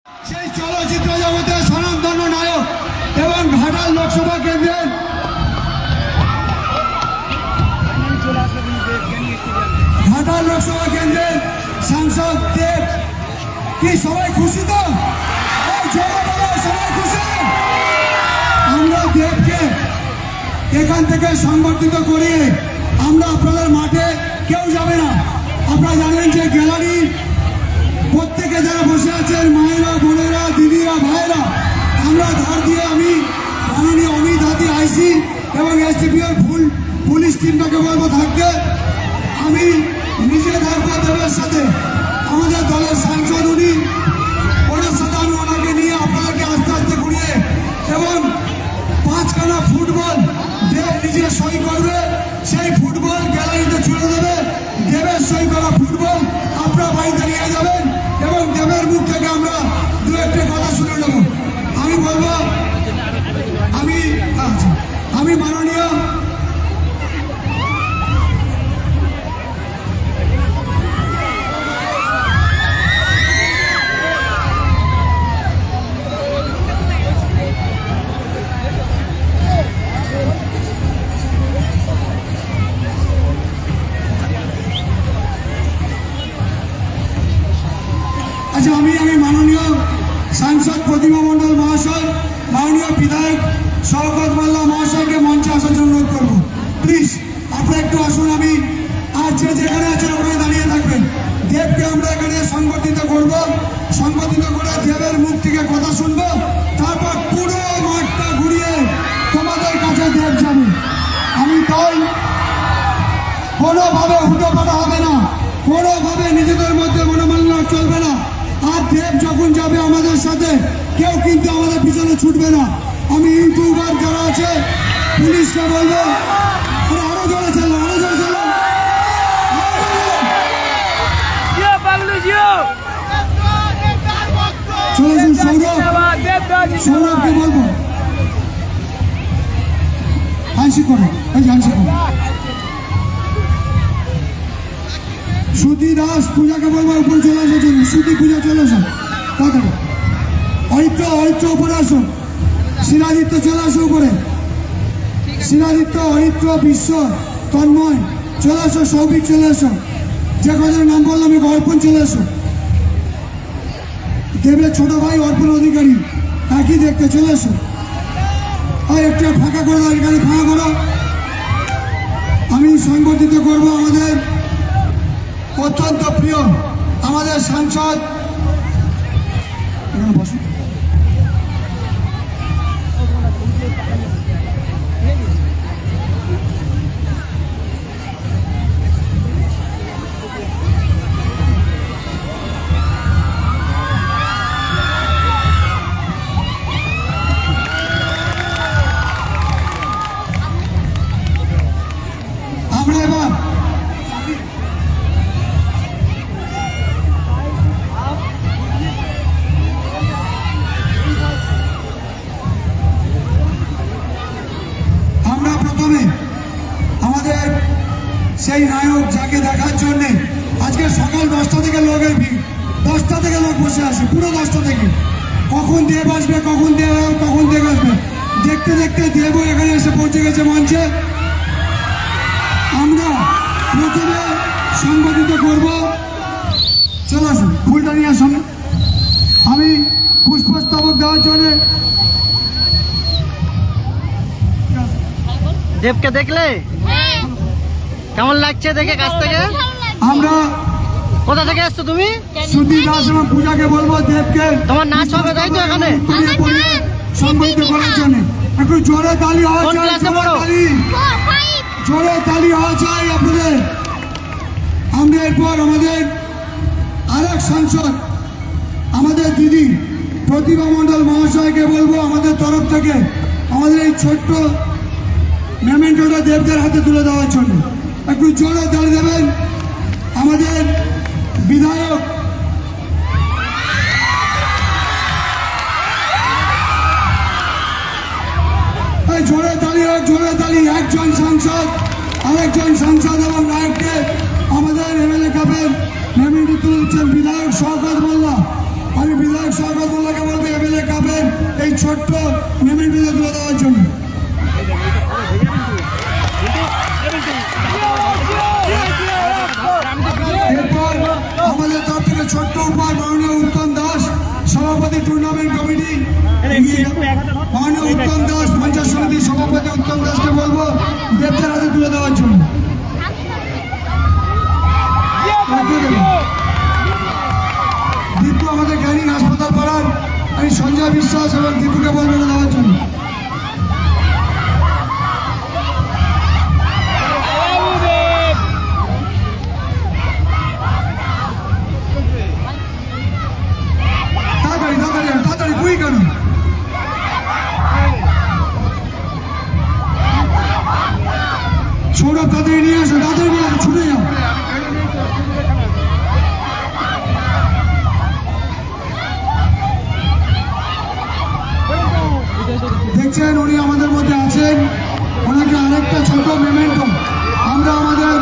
সেই চলচ্চিত্র জগতের স্বনামধন্য নায়ক এবং ঘাটাল লোকসভা কেন্দ্রের সাংসদ দেব। কি সবাই খুশি তো? সবাই খুশি? আমরা দেবকে এখান থেকে সংবর্ধিত করিয়ে আমরা আপনাদের মাঠে কেউ যাবে না। আপনারা জানেন যে গ্যালারি প্রত্যেকে যারা বসে আছেন, মায়েরা, বোনেরা, দিদিরা, ভাইয়েরা, আমরা ধার দিয়ে আমি মাননীয় অমিত হাতি আইসি এবং এসডিপিওর পুলিশ টিমটাকে বলবো থাকতে। আমি নিজে থাকবো দেবের সাথে, আমাদের দলের সাংসদ উনি, ওনার সাথে আমি ওনাকে নিয়ে আপনাদেরকে আস্তে আস্তে ঘুরিয়ে এবং 5খানা ফুটবল দেব নিজে সই করবে, সেই ফুটবল গ্যালারিতে ছুড়ে দেবে। দেবের সই করা ফুটবল আপনারা বাড়িতে নিয়ে যাবেন এবং দেবের মুখ থেকে আমরা দু একটা কথা শুনে নেব। আমি বলবো আমি মাননীয় আমি মাননীয় সাংসদ প্রতিমা মণ্ডল মহাশয়, মাননীয় বিধায়ক শওকত মোল্লা মহাশয়কে মঞ্চে আসার জন্য অনুরোধ করবো। প্লিজ আপনারা একটু আসুন। আমি আর যেখানে আছেন ওখানে দাঁড়িয়ে থাকবেন। দেবকে আমরা এখানে সংগঠিত করব, সংগঠিত করে দেবের মুখ থেকে কথা শুনবো, তারপর পুরো মাঠটা ঘুরিয়ে তোমাদের কাছে দেব যাবে। আমি তাই কোনোভাবে হুটো পাটা হবে না, কোনোভাবে নিজেদের মধ্যে মনোমালিন্য চলবে না। আর দেব যখন যাবে আমাদের সাথে, কেউ কিন্তু আমাদের পিছনে ছুটবে না। আমি ইউটিউবার যারা আছে পুলিশকে বলবো আরো জোরে চলো, আরো জোরে চলো। সৌরভকে বলবো হাসি করো, হাসি করো। সুধি দাস পূজাকে বলবো উপরে চলে আসার জন্য। সুধি পূজা চলে আসো, কথা অরিত্র উপরে আসো। শিলাদিত্য চলে আসো উপরে। শিলাদিত্য, অরিত্র, বিশ্ব, তন্ময় চলে আসো। সৌভিক চলে আসো। যে কজন নাম বললাম আমি অর্পণ চলে আসো। দেবের ছোট ভাই অর্পণ অধিকারী একই দেখতে চলে আসো। আর একটা ফাঁকা করো, এখানে ফাঁকা করো। আমি সংগঠিত করবো আমাদের অত্যন্ত প্রিয় আমাদের সাংসদ। আমরা এবার সেই নায়ক যাকে দেখার জন্যে আজকে সকাল 10টা থেকে লোকের ভিড়, 10টা থেকে লোক বসে আসে, পুরো 10টা থেকে। কখন দেব আসবে, কখন দেব আসবে, দেখতে দেখতে দেবও এখানে এসে পৌঁছে গেছে মঞ্চে। আমরা প্রথমে সংগঠিত করব। চলে আসুন, ফুলটা নিয়ে আসুন। আমি পুষ্পস্তবক দেওয়ার জন্য দেবকে দেখলে কেমন লাগছে দেখে কাছ থেকে? আমরা কোথা থেকে এসছো তুমি? সুধি দাস এবং পূজাকে বলবো দেবকে তোমার নাচ হবে তাই তো এখানে সংগঠিত করার জন্য একটু জোরে তালি হওয়া কোন চাই, ক্লাসে পড়ো? জোরে তালি হওয়া চাই আপনাদের। আমরা এরপর আমাদের আরেক সাংসদ আমাদের দিদি প্রতিমা মণ্ডল মহাশয়কে বলবো আমাদের তরফ থেকে আমাদের এই ছোট্ট মেমেন্টোটা দেবদের হাতে তুলে দেওয়ার জন্য একটু জোরে তালি দেবেন। আমাদের বিধায়ক জোরে তালি। একজন সাংসদ আরেকজন সাংসদ এবং নায়ককে আমাদের এমএলএ কাপের মেমেন্টো তুলে দিচ্ছেন বিধায়ক শওকত মোল্লা। আমি বিধায়ক বিধায়ক স্বাগত মোল্লাকে বলবো এমএলএ কাপের এই ছোট্ট মেমেন্টোটা তুলে দেওয়ার জন্য। এরপর আমাদের তরফ থেকে ছোট্ট উপহার মাননীয় উত্তম দাস, সভাপতি টুর্নামেন্ট কমিটি, মাননীয় উত্তম দাস পঞ্চায়েত সমিতির সভাপতি উত্তম দাসকে বলবো দেবদের হাতে তুলে দেওয়ার জন্য। দীপু আমাদের ক্যানিং হাসপাতাল পাড়ার, আমি সঞ্জয় বিশ্বাস এবং দীপুকে বলবো দেওয়ার জন্য। তাড়াতাড়ি তাড়াতাড়ি তাড়াতাড়ি কুই কেন সৌরভ, তাড়াতাড়ি নিয়ে আসো, তাড়াতাড়ি নিয়ে আসো, ছুটে যাও। দেখছেন উনি আমাদের মধ্যে আছেন, ওনাকে আরেকটা ছোট মেমেন্টো আমরা আমাদের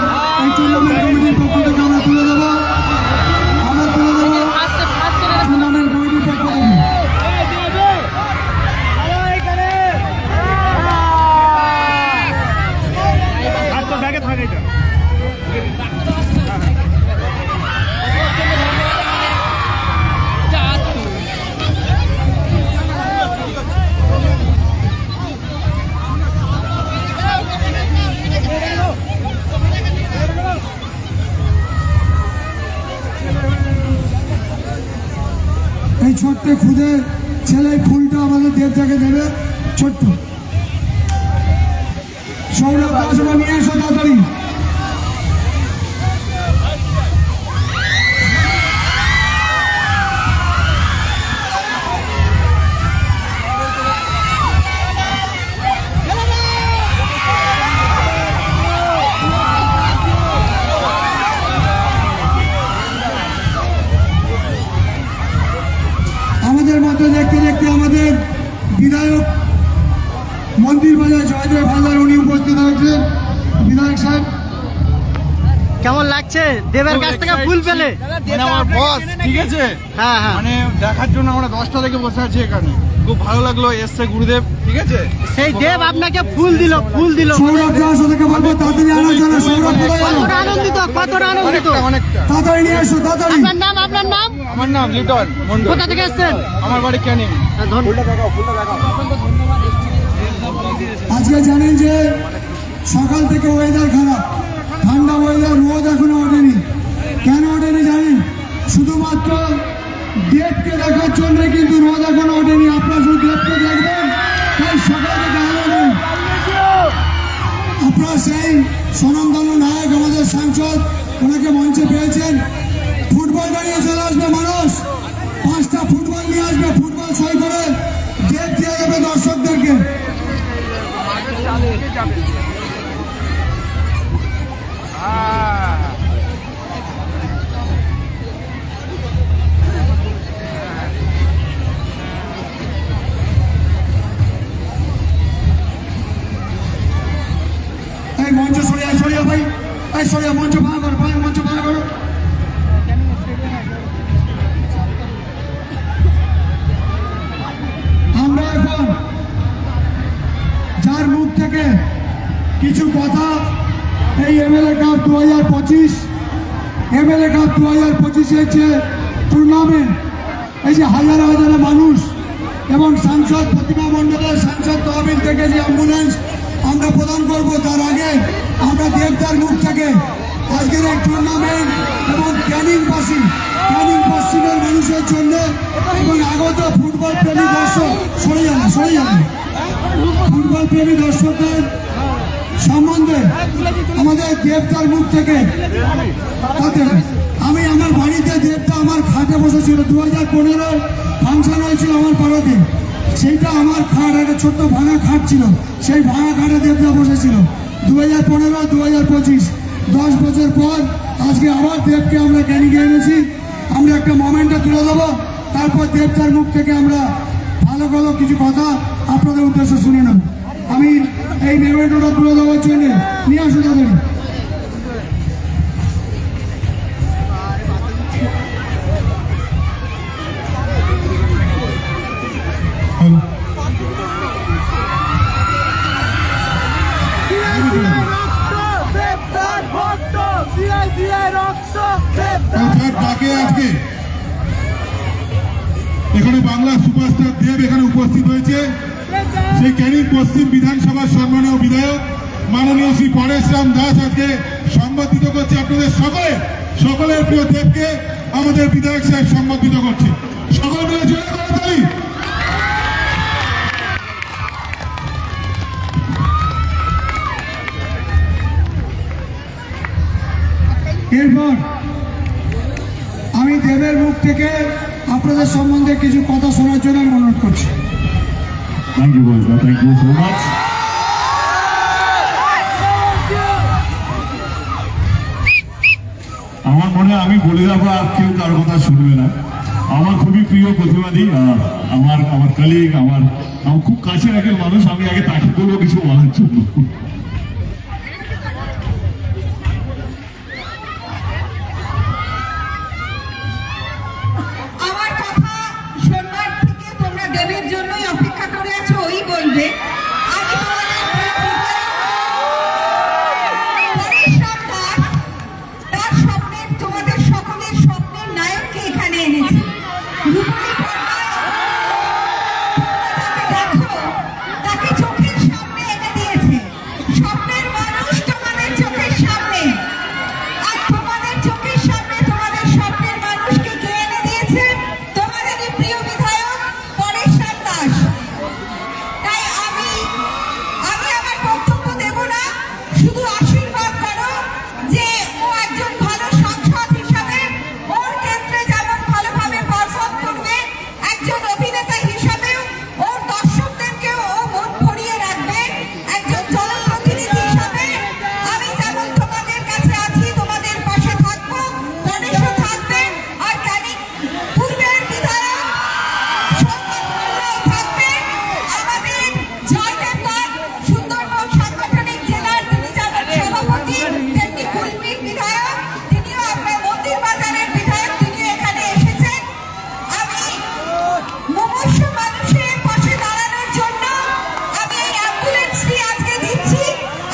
এই টুর্নামেন্ট কমিটির পক্ষ থেকে আমরা তুলে দেবো, টুর্নামেন্ট কমিটির পক্ষ থেকে। এই ছোট্ট খুদে ছেলে ফুলটা আমাদের দেবটাকে দেবে, ছোট্ট সৌরভ দাস নিয়ে এসো তাড়াতাড়ি। আমাদের মধ্যে দেখতে দেখতে আমাদের বিধায়ক মন্দির বাজার জয়দেব হালদার উনি উপস্থিত হয়েছেন। বিধায়ক সাহেব কেমন লাগছে দেবের কাছ থেকে ফুল পেলে? মানে আমার বস, ঠিক আছে, হ্যাঁ হ্যাঁ, মানে দেখার জন্য আমরা 10টা থেকে বসে আছি এখানে, খুব ভালো লাগলো, এসছে গুরুদেব, ঠিক আছে। সেই দেব আপনাকে ফুল দিল, ফুল দিল। সৌরভ দাস ওদেরকে বলবো তাড়াতাড়ি আনার জন্য। সৌরভ কোথায় গেল? কতটা আনন্দিত, কতটা আনন্দিত। অনেকটা অনেকটা। তাড়াতাড়ি নিয়ে এসো, তাড়াতাড়ি। আপনার নাম, আপনার নাম? আমার নাম লিটন মন্ডল। কোথা থেকে এসেছেন? আমার বাড়ি ক্যানিং। আজকে জানেন যে সকাল থেকে ওয়েদার খারাপ, ঠান্ডা ওয়েদার, রোদ এখনো ওঠেনি। কেন ওঠেনি জানেন? শুধুমাত্র দেবকে দেখার জন্য কিন্তু রোদ এখনো ওঠেনি। আপনারা শুধু দেবকে দেখবেন, তাই সকাল থেকে আলো নেই। আপনারা সেই স্বনামধন্য নায়ক আমাদের সাংসদ, ওনাকে মঞ্চে পেয়েছেন। ফুটবলটা নিয়ে চলে আসবে মানুষ, 5টা ফুটবল নিয়ে আসবে, ফুটবল সই করে দেব দিয়ে যাবে দর্শকদেরকে। এই মঞ্চ সরিয়া সরিয়া ভাই, এই সরিয়া মঞ্চ ভাঙা করো ভাই, মঞ্চ ভাঙা করো। আমরা এখন যার মুখ থেকে কিছু কথা এই এমএলএ কাপ 2025, এমএলএ কাপ 2025 যে টুর্নামেন্ট, এই যে হাজার হাজার মানুষ এবং সাংসদ প্রতিমা মণ্ডলের সাংসদ তহবিল থেকে যে অ্যাম্বুলেন্স আমরা প্রদান করব, তার আগে আমরা দেবদার মুখ থেকে আজকের এই টুর্নামেন্ট এবং ক্যানিংবাসী, ক্যানিং পশ্চিমের মানুষের জন্য এবং আগত ফুটবল প্রেমী দর্শক, সরে যাবে সরে যাবে, ফুটবল প্রেমী দর্শকদের সম্বন্ধে আমাদের দেবদার মুখ থেকে, তাতে আমি আমার বাড়িতে দেবদা আমার খাটে বসেছিল। 2015 ফাংশন হয়েছিল আমার পাড়াতে, সেইটা আমার খাট, একটা ছোট্ট ভাঙা খাট ছিল, সেই ভাঙা খাটে দেবদা বসেছিল। 2015, 2025, 10 বছর পর আজকে আবার দেবকে আমরা ক্যানিংয়ে এনেছি। আমরা একটা মোমেন্টে তুলে দেবো, তারপর দেবদার মুখ থেকে আমরা ভালো ভালো কিছু কথা আপনাদের উদ্দেশ্যে শুনে নেব। আমি এই মেমেন্টোটা তুলে দেওয়ার জন্য নিয়ে আসুন তাদের। এখানে বাংলা সুপারস্টার দেব এখানে উপস্থিত হয়েছে। সেই ক্যানিং পশ্চিম বিধানসভার সম্মানীয় বিধায়ক মাননীয় শ্রী পরেশরাম দাস আজকে সম্বর্ধিত করছে আপনাদের সকলের প্রিয় দেবকে আমাদের বিধায়ক সাহেব সম্বর্ধিত করছে। সকল মিলে জোরে করতালি। এরপর আমি দেবের মুখ থেকে আপনাদের সম্বন্ধে কিছু কথা শোনার জন্য আমি অনুরোধ করছি। থ্যাংক ইউ বয়স, থ্যাংক ইউ সো মাচ। আমার মনে হয় আমি বলে যাবো আর কেউ কারো কথা শুনবে না। আমার খুবই প্রিয় প্রতিবাদী, আমার কলিগ, আমার খুব কাছের একজন মানুষ, আমি আগে তাকে বলবো কিছু বলার জন্য। আমার কথা শোনবার থেকে তোমরা দেবের জন্যই অপেক্ষা করে আছো, ওই বলবে। আমি তোমাদের পরেশরাম দাস, তার স্বপ্নের, তোমাদের সকলের স্বপ্নের নায়ককে এখানে এনেছি। রূপলী পর্দায় তাকে দেখো, তাকে চোখের সামনে এনে দিয়েছে। স্বপ্নের মানুষ তোমাদের চোখের সামনে, আর তোমাদের চোখের সামনে তোমাদের স্বপ্নের মানুষকে কে এনে দিয়েছে? তোমাদেরই প্রিয় বিধায়ক পরেশরাম দাস। তাই আমি আমার বক্তব্য দেব না, শুধু আশীর্বাদ করো যে ও একজন ভালো সাংসদ হিসাবে ওর ক্ষেত্রে যেমন ভালোভাবে পারফর্ম করবে, একজন অভিনেতা হিসাবেও ওর দর্শকদেরকেও ও মন ভরিয়ে রাখবে। একজন জনপ্রতিনিধি হিসাবে আমি যেমন তোমাদের কাছে আছি, তোমাদের পাশে থাকবো, গণেশও থাকবে, আর ক্যানিং পূর্বের বিধায়ক সংগঠনগুলোও থাকবে। আমাদের জয়দেবগঞ্জ সুন্দরবন সাংগঠনিক জেলার তিনি যেমন সভাপতি, তেমনি কুলপির বিধায়ক, তিনিও আমরা মন্দির বাজারের বিধায়ক, তিনিও এখানে এসেছেন। আমি মুমূর্ষু মানুষের পাশে দাঁড়ানোর জন্য আমি এই অ্যাম্বুলেন্সটি আজকে দিচ্ছি।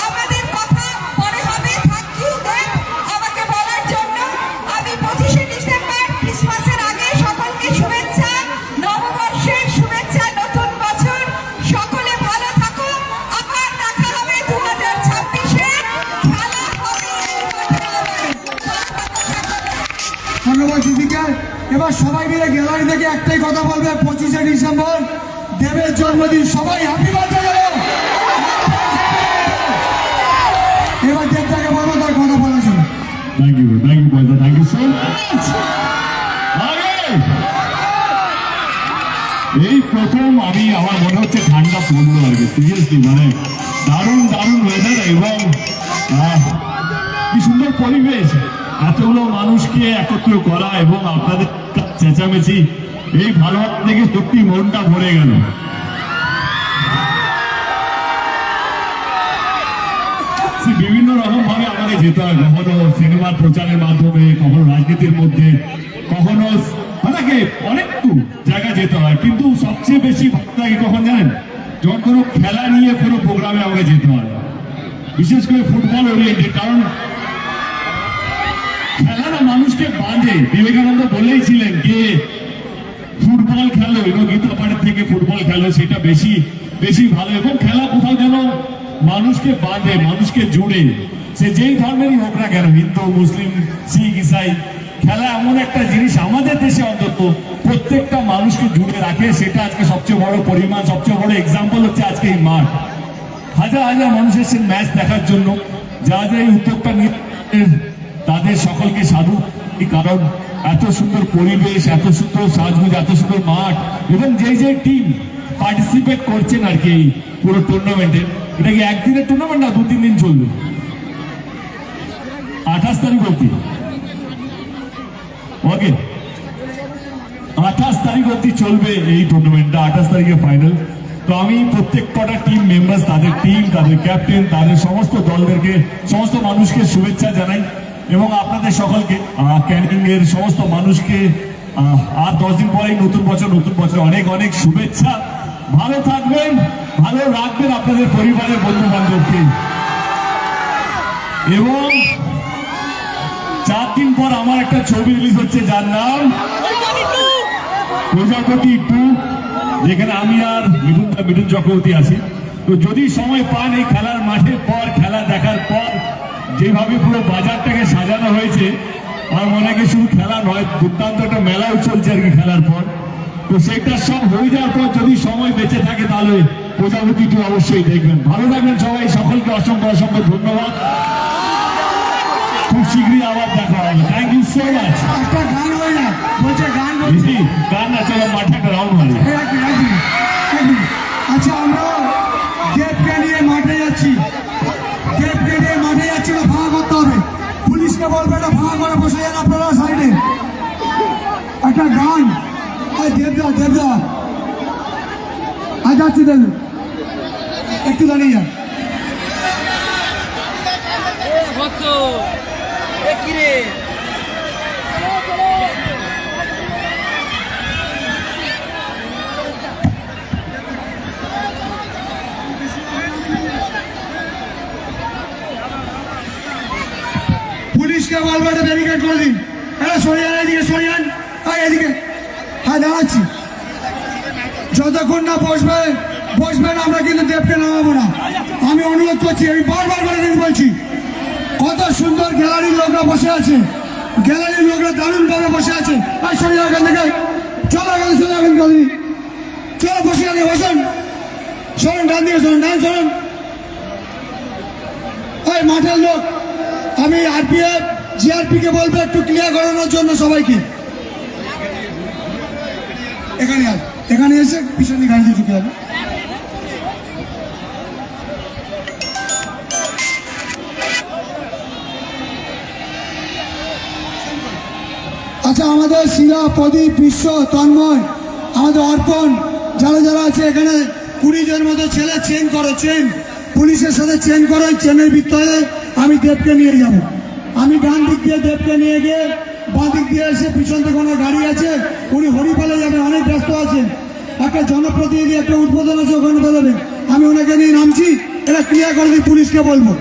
আমাদের কথা পরে হবে। থ্যাংক ইউ দেব আমাকে বলার জন্য। আমি 25শে ডিসেম্বর ক্রিসমাসের আগে সকলকে শুভেচ্ছা, নববর্ষের শুভেচ্ছা, নতুন বছর। সকলে ভালো থাকো, আবার দেখা হবে 2026-এ। খেলা হবে এই মাঠে আবার। ধন্যবাদ দিদিকে। এবার সবাই মিলে গ্যালারি থেকে একটাই কথা বলবে, 25শে ডিসেম্বর দেবের জন্মদিন, সবাই হ্যাপি বার্থডে বলো। এবার দেবটাকে বলবো তার কথা বলার জন্য। থ্যাংক ইউ বয়স, থ্যাংক ইউ সো মাচ। এই প্রথম আমার মনে হচ্ছে ঠান্ডা পড়লো আর কি, সিরিয়াসলি মানে দারুণ ওয়েদার এবং কি সুন্দর পরিবেশ, এতগুলো মানুষকে একত্র করা এবং আপনাদের চেঁচামেচি, এই ভালো দেখে সত্যি মনটা ভরে গেল। বিভিন্ন রকম ভাবে আমাদের যেতে হয়, কখনো সিনেমার প্রচারের মাধ্যমে, কখনো রাজনীতির মধ্যে, কখনো অনেকে অনেক জায়গা যেতে হয়, কিন্তু সবচেয়ে বেশি ভালো লাগে কখন জানেন, যখন কোনো খেলা নিয়ে কোনো প্রোগ্রামে আমাকে যেতে হয়, বিশেষ করে ফুটবল ওরিয়েন্টেড। কারণ খেলা না মানুষকে বাঁধে। বিবেকানন্দ বলেইছিলেন যে ফুটবল খেলো এবং গীতাপাড়ের থেকে ফুটবল খেলো, সেটা বেশি ভালো। এবং খেলা কোথাও যেন মানুষকে বাঁধে, মানুষকে জুড়ে, সে যেই ধর্মেরই হোক না কেন, হিন্দু, মুসলিম, শিখ, ইসাই, খেলা এমন একটা জিনিস আমাদের দেশে অন্তত প্রত্যেকটা মানুষকে জুড়ে রাখে। সেটা আজকে সবচেয়ে বড় পরিমাণ, সবচেয়ে বড় এক্সাম্পল হচ্ছে আজকে এই মাঠ। হাজার হাজার মানুষ এসেছেন ম্যাচ দেখার জন্য। যারা এই উদ্যোগটা নিয়ে তাদের সকলকে সাধু, কারণ এত সুন্দর পরিবেশ, এত সুন্দর সাজগুজ, এত সুন্দর মাঠ, এবং যে টিম পার্টিসিপেট করছেন আর কি এই পুরো টুর্নামেন্টে। এটা কি একদিনের টুর্নামেন্ট না 2-3 দিন চলবে? 28 তারিখ অব্দি, ওকে 28 তারিখ অব্দি চলবে এই টুর্নামেন্টটা। 28 তারিখে ফাইনাল। তো আমি প্রত্যেক কটা টিম মেম্বার্স, তাদের টিম, তাদের ক্যাপ্টেন, তাদের সমস্ত দলদেরকে, সমস্ত মানুষকে শুভেচ্ছা জানাই এবং আপনাদের সকলকে, ক্যানিং এর সমস্ত মানুষকে আর 10 দিন পরেই নতুন বছর অনেক অনেক শুভেচ্ছা। ভালো থাকবেন, ভালো রাখবেন আপনাদের পরিবারের, বন্ধু বান্ধবকে। এবং 4 দিন পর আমার একটা ছবি রিলিজ হচ্ছে, যার নাম প্রজাপতি 2, যেখানে আমি আর মিঠুন চক্রবর্তী আছি। তো যদি সময় পান এই খেলার মাঠের পর, খেলা দেখার পর যেভাবে পুরো বাজারটাকে সাজানো হয়েছে, আমার মনে হয় শুধু খেলা নয়, দুর্দান্ত একটা মেলাও চলছে আর কি খেলার পর। তো সেটা সব হয়ে যাওয়ার পর যদি সময় বেঁচে থাকে তাহলে প্রজাপতি 2 অবশ্যই দেখবেন। ভালো থাকবেন সবাই, সকলকে অসংখ্য অসংখ্য ধন্যবাদ। খুব শীঘ্রই আবার দেখা হবে। Thank you so much. একটা গান হয়ে যায়, বলছে গান বলছে। গান না, চলো মাঠে একটা রাউন্ড মারি। এক মিনিট। আচ্ছা, আমরা দেবকে নিয়ে মাঠে যাচ্ছি, দেবকে নিয়ে মাঠে যাচ্ছি, না ভাঙা করতে হবে। পুলিশকে বলবে না ভাঙা করে বসে যান আপনারা সাইডে। একটা গান, দেবদা আজ যাচ্ছি, দেব একটু দাঁড়িয়ে যান। পুলিশকে বলবে এটা ব্যারিকেড করে দিন। হ্যাঁ সরিয়ে আন, এদিকে সরিয়ে আন। হ্যাঁ এদিকে, হ্যাঁ দাঁড়াচ্ছি। যতক্ষণ না বসবেন আমরা কিন্তু দেবকে নামাবো না। আমি অনুরোধ করছি, আমি বারবার করে কিন্তু বলছি, কত সুন্দর গ্যালারির লোকরা বসে আছে, গ্যালারির লোকরা দারুণভাবে বসে আছে। আর সরিয়ে এখান থেকে, চলো এখানে চলে যাবেন, চলো বসে যাবে, বসুন, সরেন ডান দিকে, সরেন ডান, সরেন। ওই মাঠের লোক, আমি আরপিএফ জিআরপি কে বলবো একটু ক্লিয়ার করানোর জন্য সবাইকে। এখানে এসে পিছনে গাড়ি দিয়ে ঢুকে যাবে। আচ্ছা, আমাদের শিলা, প্রদীপ, বিশ্ব, তন্ময়, আমাদের অর্পণ, যারা আছে এখানে 20 জন মতো ছেলে চেন করো, চেন পুলিশের সাথে চেন করো। চেনের ভিতরে আমি দেবকে নিয়ে যাব। আমি ডান দিক দিয়ে দেবকে নিয়ে গিয়ে বাঁ দিক দিয়ে এসে পিছন থেকে কোনো গাড়ি আছে, উনি হরিপালে যাবেন, অনেক ব্যস্ত আছেন। একটা জনপ্রতিনিধি, একটা উদ্বোধন আছে, ওখানে বেরোবেন। আমি ওনাকে নিয়ে নামছি, এটা ক্লিয়ার করে দিই, পুলিশকে বলবো।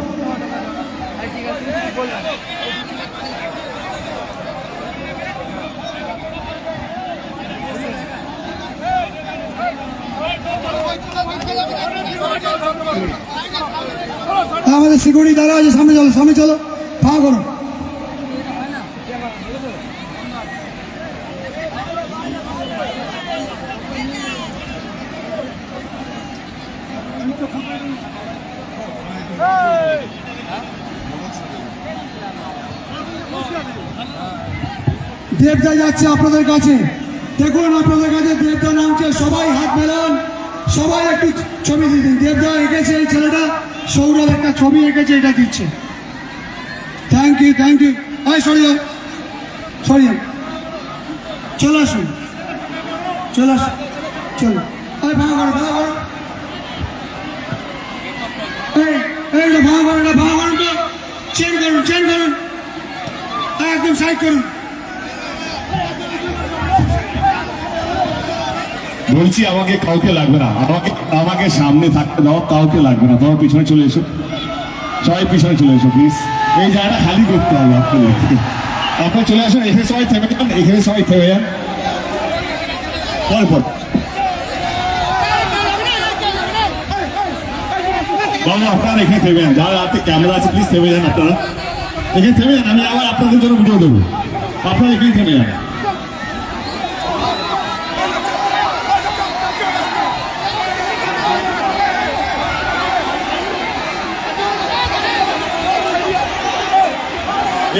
আমাদের সিকিউরিটি দ্বারা আছে, সামনে চলো, সামনে চলো, ফাঁকা করো। দেবদা যাচ্ছে আপনাদের কাছে, দেখুন আপনাদের কাছে দেবদা নামছে, সবাই হাত মেলান, সবাই একটু ছবি দিয়ে দিন। দেবদা এঁকেছে, এই ছেলেটা সৌরভ একটা ছবি এঁকেছে, এটা দিচ্ছে। Thank you, thank you. এই সরিয়ে চলে আসুন, চলে আসুন, চলো। এই ভাঙা করো, ভাঙা করো, এইটা ভাঙা করো, এটা ভাঙা করুন তো, চেন করুন, একদম সাইড করুন। বলছি আমাকে কাউকে লাগবে না, আমাকে সামনে থাকতে দাও, কাউকে লাগবে না। তোমার পিছনে চলে এসো, সবাই পিছনে চলে এসো প্লিজ। এই জায়গাটা খালি করতে হবে আপনার চলে আসুন। এখানে সবাই থেমে যান, এখানে সবাই থেমে যান, পর বাবা আপনারা এখানে থেমে যান। যারা রাতে ক্যামেরা আছে প্লিজ থেমে যান, আপনারা এখানে থেমে যান। আমি আবার আপনাদের জন্য ভিডিও দেবো, আপনারা এখানে থেমে যান।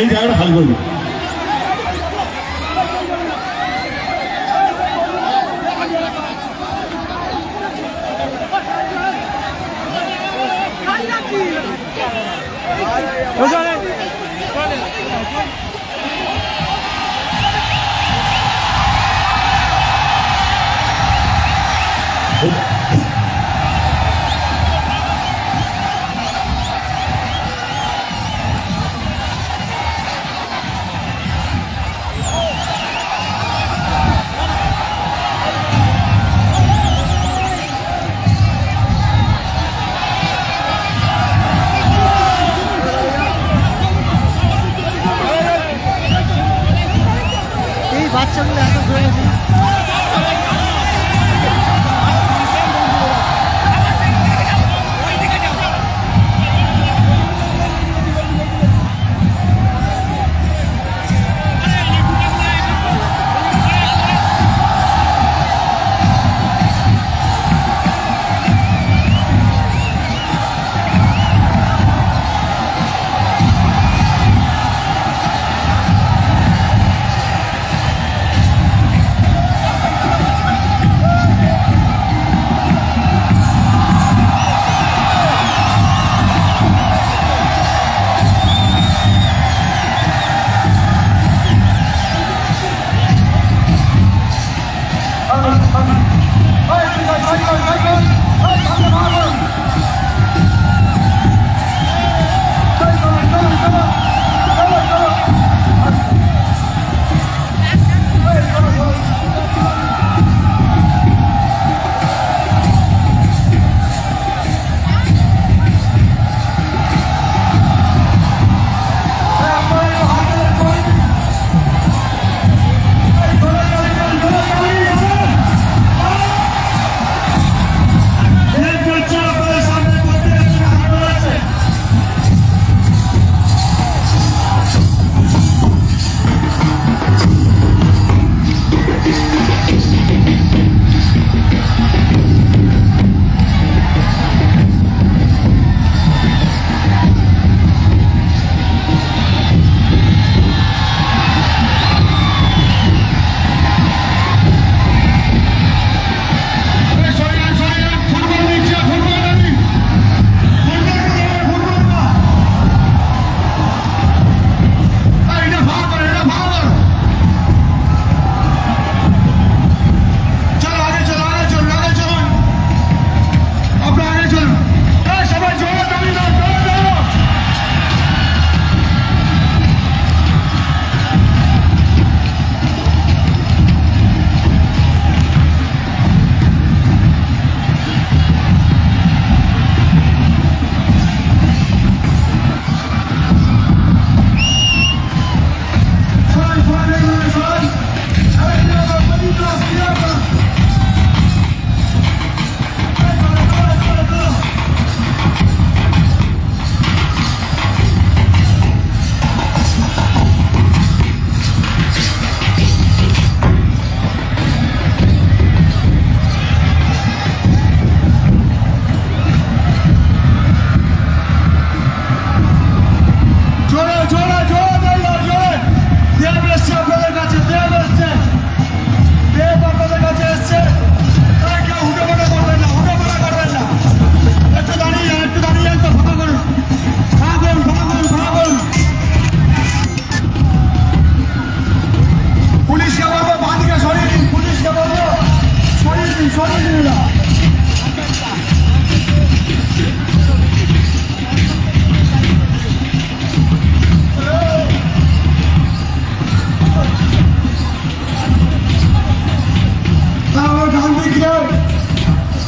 এই জায়গাটা খালি করবে।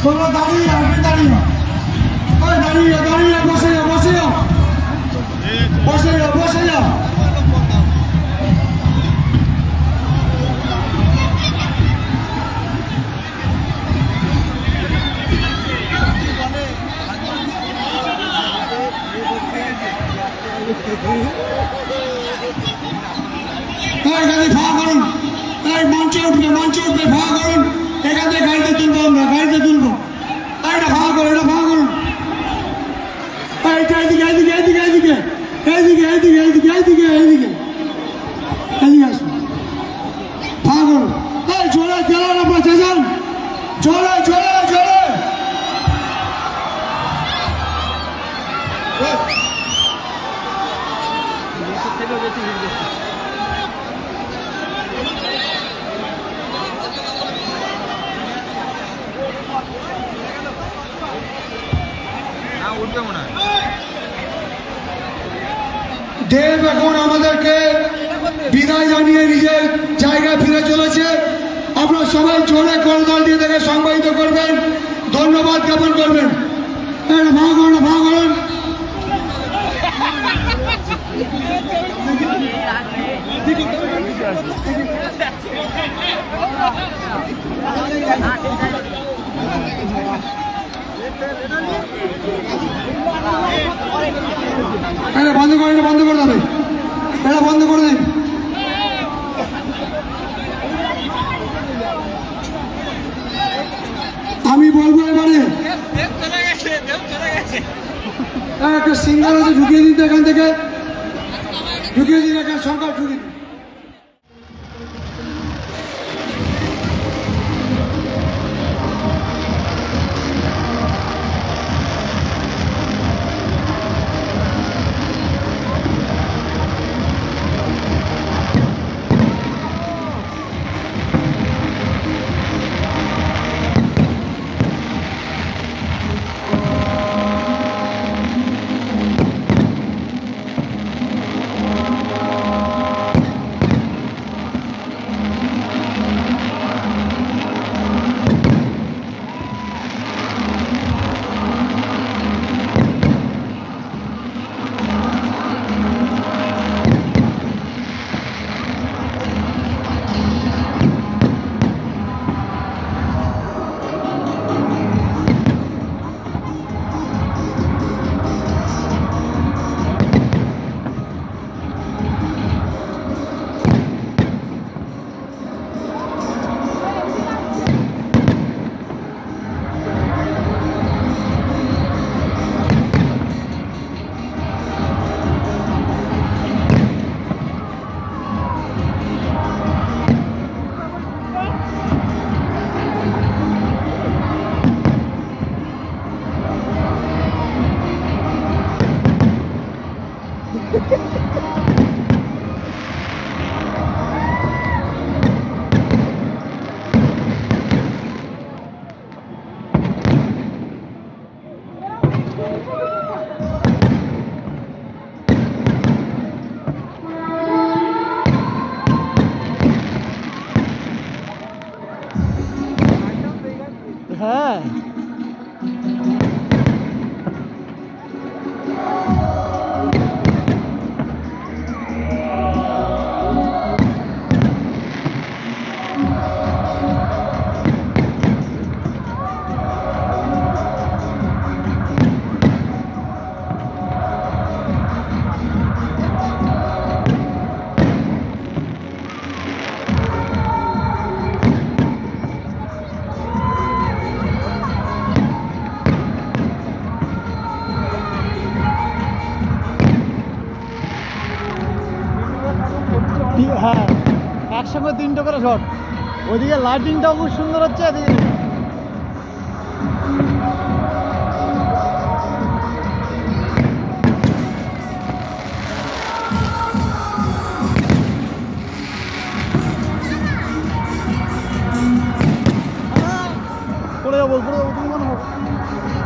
তোমরা দাঁড়িয়ে আপনি দাঁড়িয়ে ওই দাঁড়িয়ে দাঁড়িয়ে বসে যাও বসে যাও বসে যাও বসে যাও এখানে ফাঁকা করুন এই মঞ্চে উঠবে ফাঁকা করুন এখান থেকে গাড়িতে তুলবো আমরা গাড়িতে তুলবো এটা ফাঁকা করুন এটা ফাঁকা করুন এইটা এইদিকে এইদিকে এইদিকে এইদিকে এইদিকে এইদিকে এইদিকে এইদিকে এইদিকে এইদিকে আসুন ফাঁকা করুন এই জোরে চালান আপনার চাচান জোরে জোরে জোরে দেব এখন আমাদেরকে বিদায় জানিয়ে নিজের জায়গায় ফিরে চলেছে আপনারা সবাই জোরে করতাল দিয়ে তাকে সংবাদিত করবেন ধন্যবাদ জ্ঞাপন করবেন ভাগ করুন ভাগ করুন এটা বন্ধ করে দেবে এটা বন্ধ করে দিন আমি বলবো এবারে একটা সিঙ্গার আছে ঢুকিয়ে দিন এখান থেকে ঢুকিয়ে দিন এখানে সরকার ঢুকিয়ে দিন হ্যাঁ হ্যাঁ একসঙ্গে তিনটে করে শট ওইদিকে লাইটিংটাও খুব সুন্দর হচ্ছে এদিকে পড়ে যাবো তুমি মনে হবে